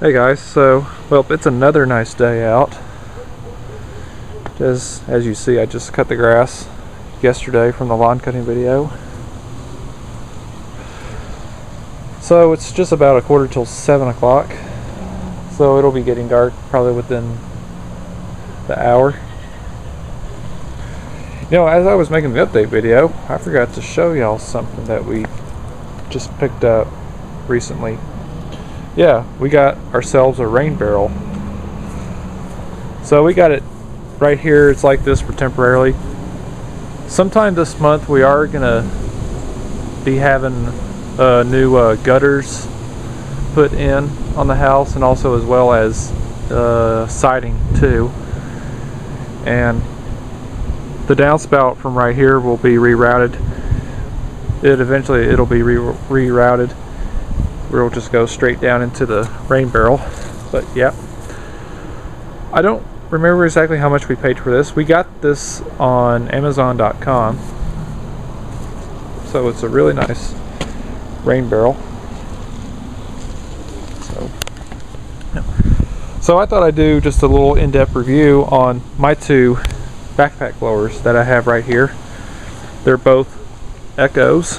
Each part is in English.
Hey guys, so, well, it's another nice day out. As you see, I just cut the grass yesterday from the lawn cutting video. So it's just about a quarter till 7 o'clock. So it'll be getting dark probably within the hour. You know, as I was making the update video, I forgot to show y'all something that we just picked up recently. Yeah, we got ourselves a rain barrel. So we got it right here. It's like this for temporarily. Sometime this month we are gonna be having new gutters put in on the house, and also as well as siding too. And the downspout from right here will be rerouted. It'll be rerouted. We'll just go straight down into the rain barrel. But yeah, I don't remember exactly how much we paid for this. We got this on Amazon.com, so it's a really nice rain barrel. So I thought I'd do just a little in-depth review on my two backpack blowers that I have right here. They're both Echoes.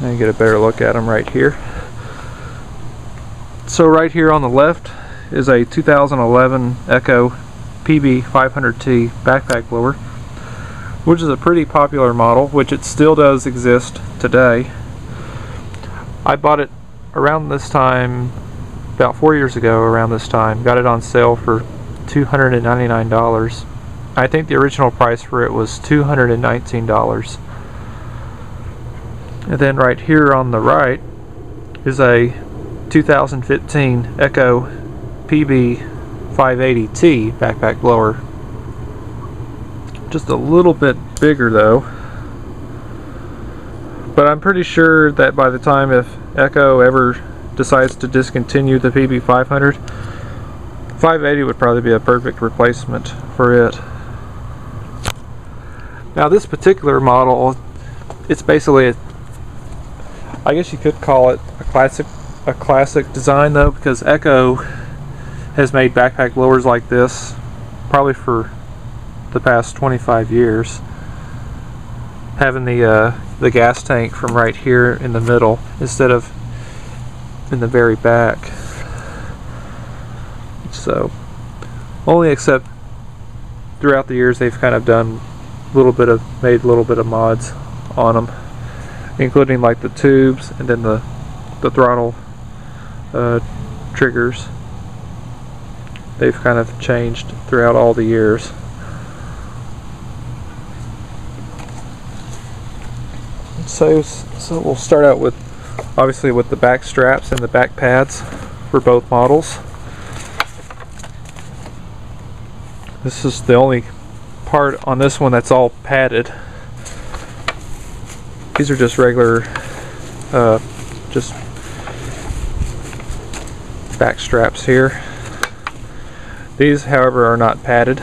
Let me get a better look at them right here. So right here on the left is a 2011 Echo PB500T backpack blower, which is a pretty popular model, which it still does exist today. I bought it around this time, about 4 years ago around this time. Got it on sale for $299. I think the original price for it was $219. And then right here on the right is a 2015 Echo PB580T backpack blower. Just a little bit bigger though. But I'm pretty sure that by the time if Echo ever decides to discontinue the PB500, 580 would probably be a perfect replacement for it. Now this particular model, it's basically I guess you could call it a classic design though, because Echo has made backpack blowers like this probably for the past 25 years. Having the gas tank from right here in the middle instead of in the very back. So only except throughout the years they've kind of done made a little bit of mods on them, including like the tubes and then the throttle triggers. They've kind of changed throughout all the years. So we'll start out with obviously with the back straps and the back pads for both models. This is the only part on this one that's all padded. These are just regular just back straps here. These however are not padded,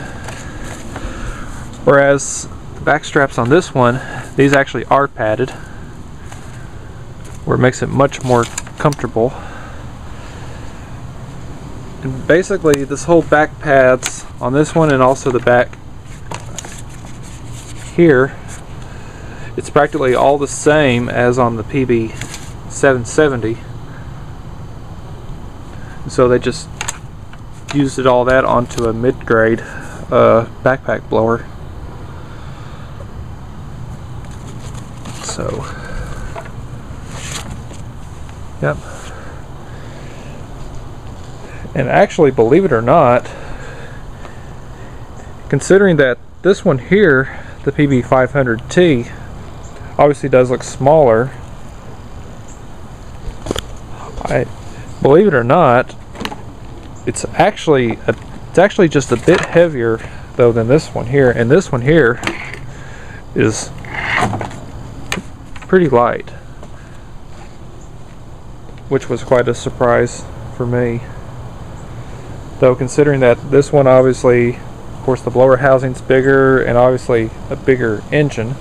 whereas the back straps on this one, these actually are padded, where it makes it much more comfortable. And basically this whole back pads on this one and also the back here, it's practically all the same as on the PB770. So they just used all that onto a mid-grade backpack blower. So, yep. And actually, believe it or not, considering that this one here, the PB500T, obviously does look smaller, believe it or not, it's actually just a bit heavier though than this one here, and this one here is pretty light, which was quite a surprise for me. Though considering that this one obviously, of course, the blower housing's bigger and obviously a bigger engine.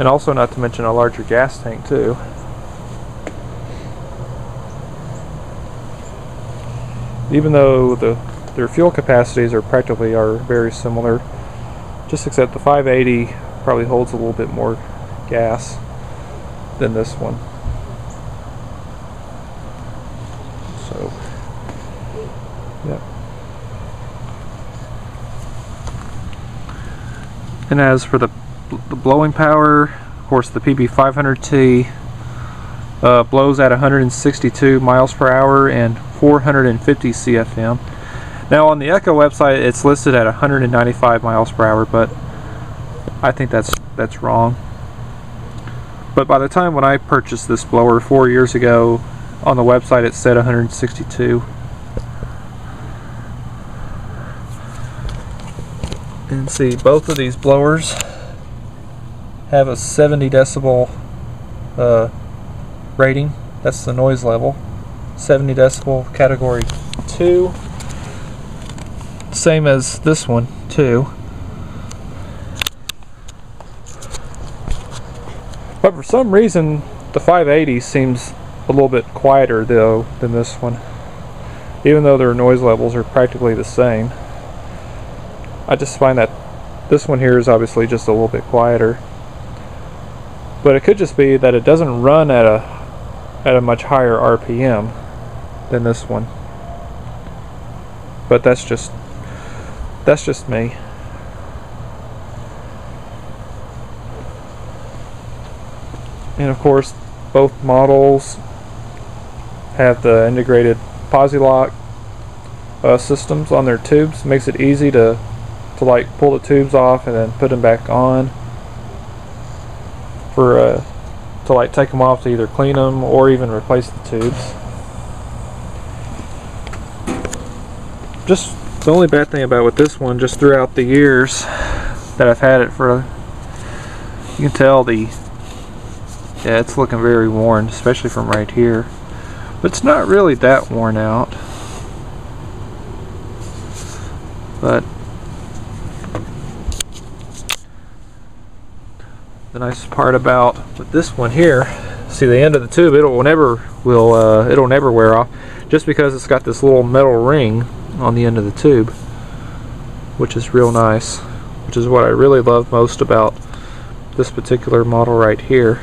And also, not to mention, a larger gas tank too. Even though their fuel capacities are very similar, just except the 580 probably holds a little bit more gas than this one. So, yeah. And as for the blowing power, of course, the PB500T blows at 162 miles per hour and 450 CFM. Now on the Echo website it's listed at 195 miles per hour, but I think that's wrong. But by the time when I purchased this blower 4 years ago, on the website it said 162. And see, both of these blowers have a 70 decibel rating. That's the noise level. 70 decibel category 2. Same as this one too. But for some reason the 580 seems a little bit quieter though than this one, even though their noise levels are practically the same. I just find that this one here is obviously just a little bit quieter, but it could just be that it doesn't run at a much higher RPM than this one. But that's just me. And of course both models have the integrated posi-lock systems on their tubes. Makes it easy to like pull the tubes off and then put them back on, for to like take them off to either clean them or even replace the tubes. Just the only bad thing about with this one, just throughout the years that I've had it for, you can tell yeah, it's looking very worn, especially from right here. But it's not really that worn out. But the nice part about with this one here, see the end of the tube, it'll never wear off, just because it's got this little metal ring on the end of the tube, which is real nice, which is what I really love most about this particular model right here.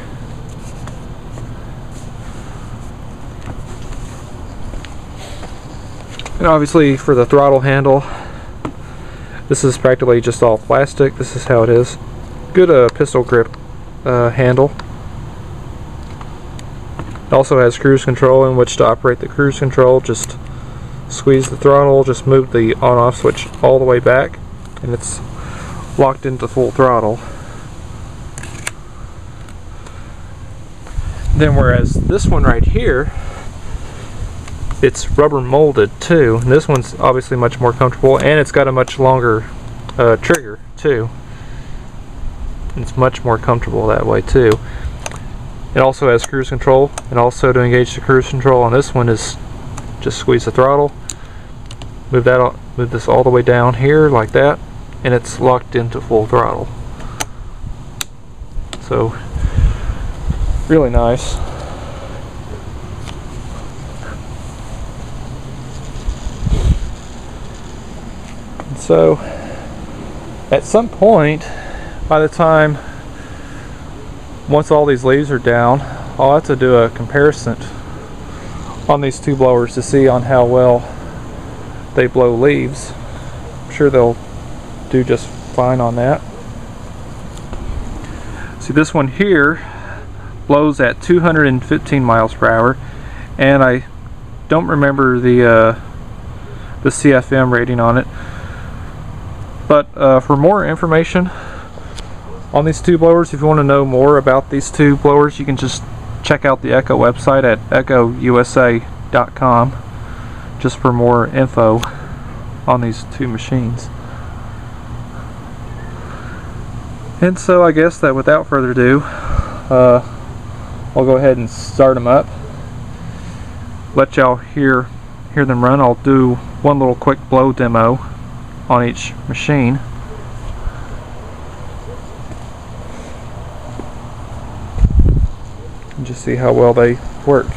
And obviously for the throttle handle, this is practically just all plastic. This is how it is. Good pistol grip handle. It also has cruise control in which to operate the cruise control. Just squeeze the throttle, just move the on-off switch all the way back, and it's locked into full throttle. Then whereas this one right here, it's rubber molded too, and this one's obviously much more comfortable, and it's got a much longer trigger too. It's much more comfortable that way too. It also has cruise control, and also to engage the cruise control on this one is just squeeze the throttle, move this all the way down here like that, and it's locked into full throttle. So really nice. And so at some point, by the time once all these leaves are down, I'll have to do a comparison on these two blowers to see on how well they blow leaves. I'm sure they'll do just fine on that. See, this one here blows at 215 miles per hour, and I don't remember the CFM rating on it. But for more information on these two blowers, if you want to know more about these two blowers, you can just check out the Echo website at echousa.com just for more info on these two machines. And so I guess that without further ado, I'll go ahead and start them up, let y'all hear them run. I'll do one little quick blow demo on each machine. and just see how well they work.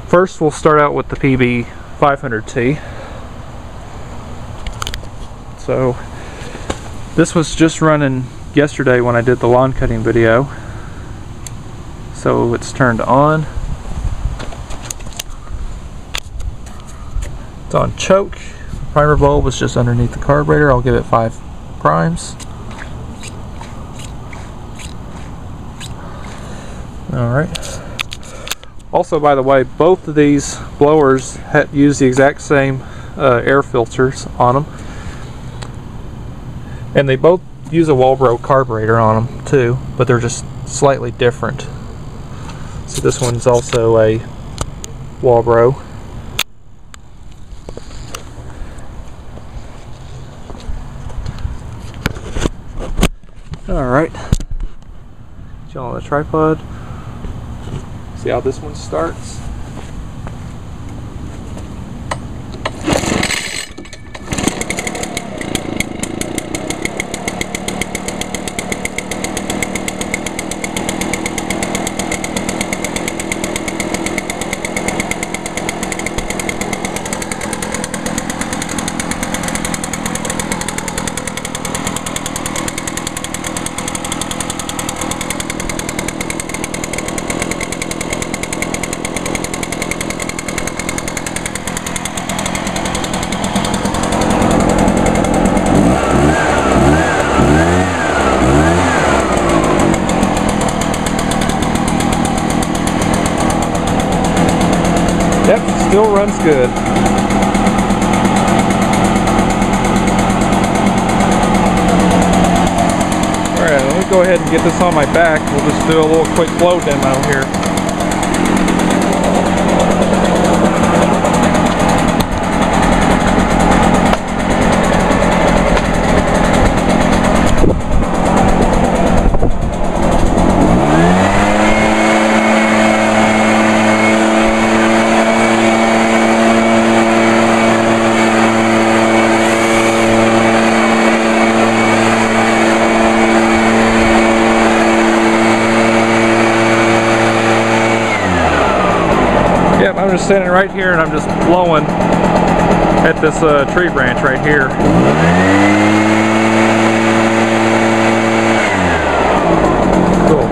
First, we'll start out with the PB 500T. So this was just running yesterday when I did the lawn cutting video. So it's turned on. It's on choke. The primer bulb is just underneath the carburetor. I'll give it 5 primes. Alright. Also, by the way, both of these blowers use the exact same air filters on them. And they both use a Walbro carburetor on them too, but they're just slightly different. So this one's also a Walbro. Alright. Get y'all on the tripod. See how this one starts. Yep, still runs good. Alright, let me go ahead and get this on my back. We'll just do a little quick flow demo here. Yep, I'm just standing right here and I'm just blowing at this tree branch right here. Cool.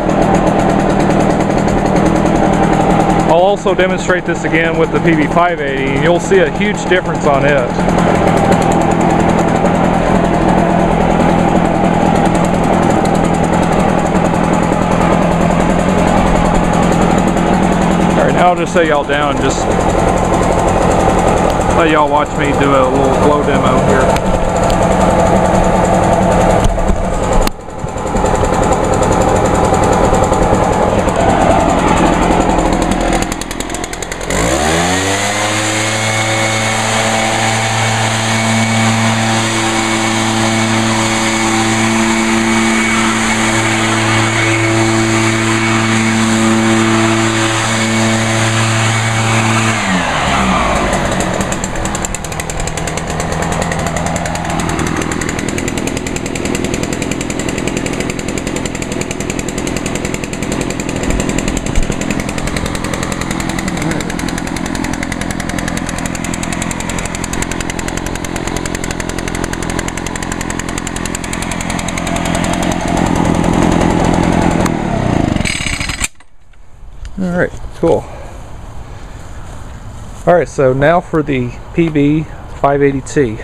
I'll also demonstrate this again with the PB580 and you'll see a huge difference on it. I'll just set y'all down and just let y'all watch me do a little blow demo here. Alright, cool. Alright, so now for the PB 580T.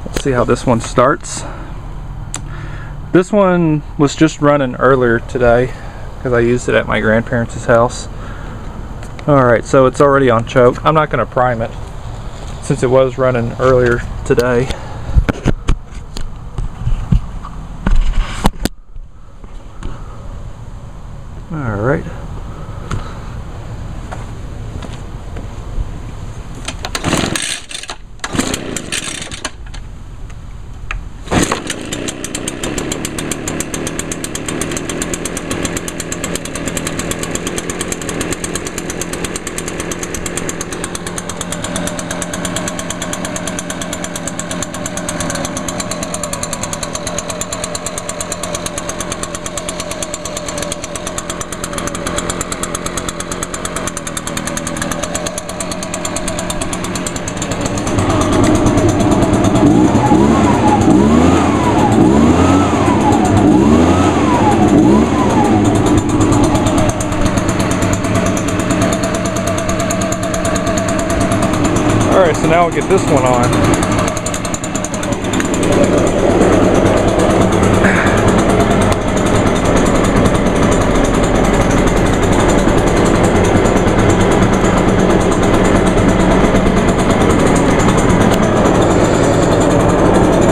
Let's see how this one starts. This one was just running earlier today because I used it at my grandparents' house. Alright, so it's already on choke. I'm not going to prime it since it was running earlier today. Alright. now we'll get this one on.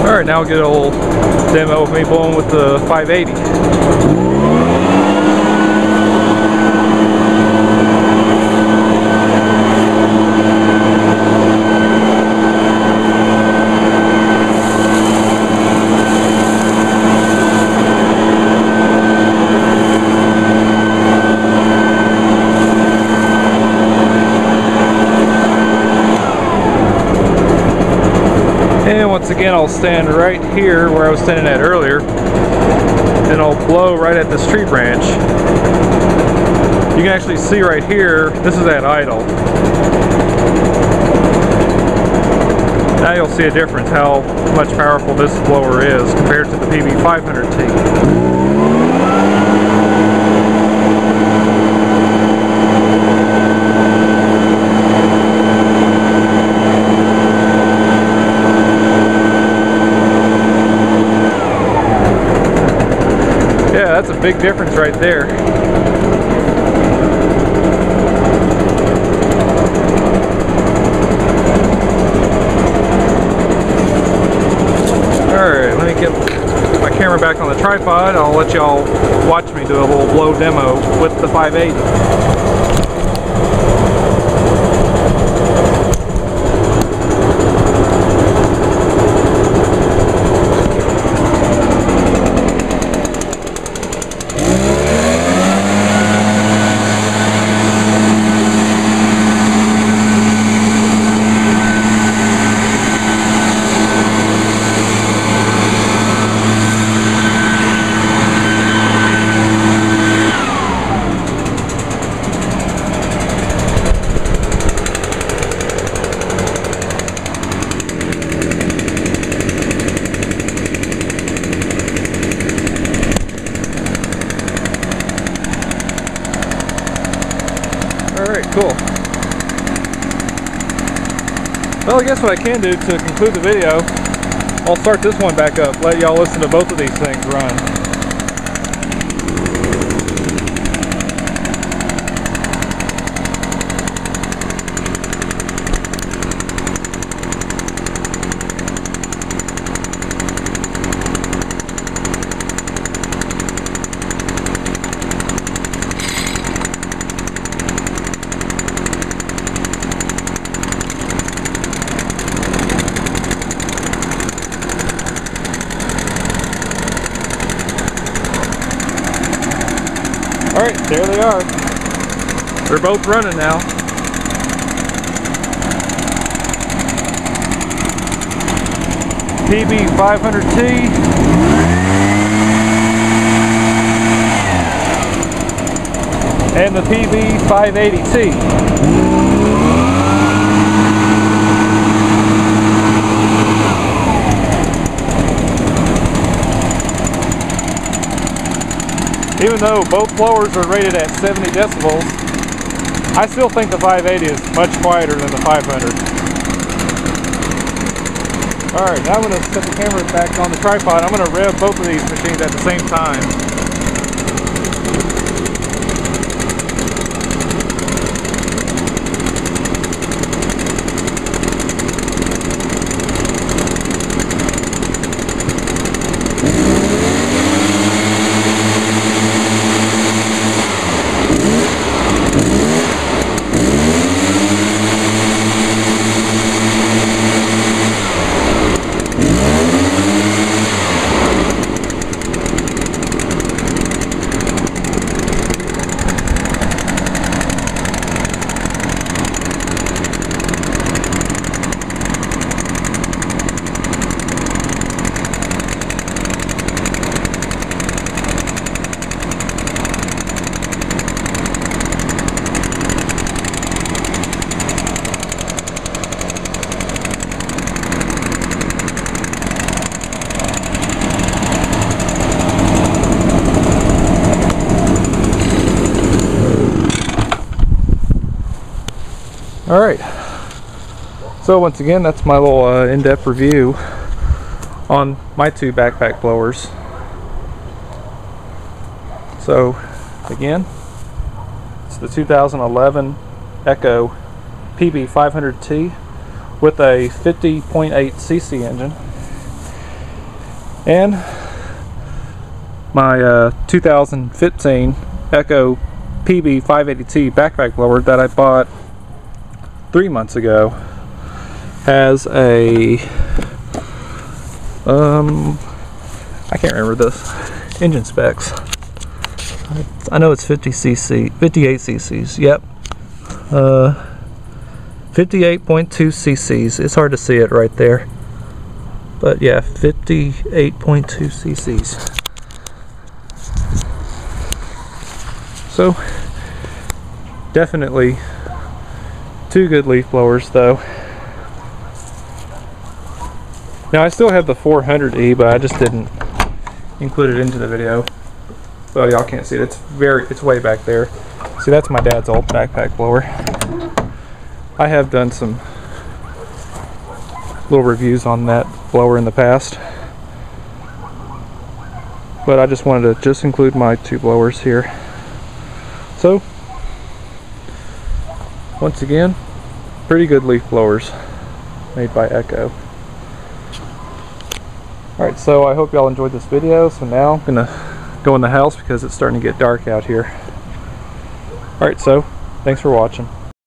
Alright, now we'll get a little demo of me blowing with the 580. And once again, I'll stand right here where I was standing at earlier, and I'll blow right at this tree branch. You can actually see right here, this is at idle. Now you'll see a difference how much powerful this blower is compared to the PB500T. That's a big difference right there. Alright, let me get my camera back on the tripod. I'll let y'all watch me do a little blow demo with the 580. Alright, cool. Well, I guess what I can do to conclude the video, I'll start this one back up, let y'all listen to both of these things run. Alright, there they are. They're both running now. PB500T and the PB580T. Even though both blowers are rated at 70 decibels, I still think the 580 is much quieter than the 500. Alright, now I'm going to set the camera back on the tripod. I'm going to rev both of these machines at the same time. All right. So once again, that's my little in-depth review on my two backpack blowers. So again, it's the 2011 Echo PB500T with a 50.8 cc engine, and my 2015 Echo PB580T backpack blower that I bought 3 months ago has a I can't remember this engine specs. I know it's 58 cc's. Yep. 58.2 cc's. It's hard to see it right there, but yeah, 58.2 cc's. So definitely two good leaf blowers though. Now I still have the 400E, but I just didn't include it into the video. Well, y'all can't see it. It's way back there. See, that's my dad's old backpack blower. I have done some little reviews on that blower in the past, but I just wanted to just include my two blowers here. So once again, pretty good leaf blowers made by Echo. Alright, so I hope y'all enjoyed this video. So now I'm gonna go in the house because it's starting to get dark out here. Alright, so thanks for watching.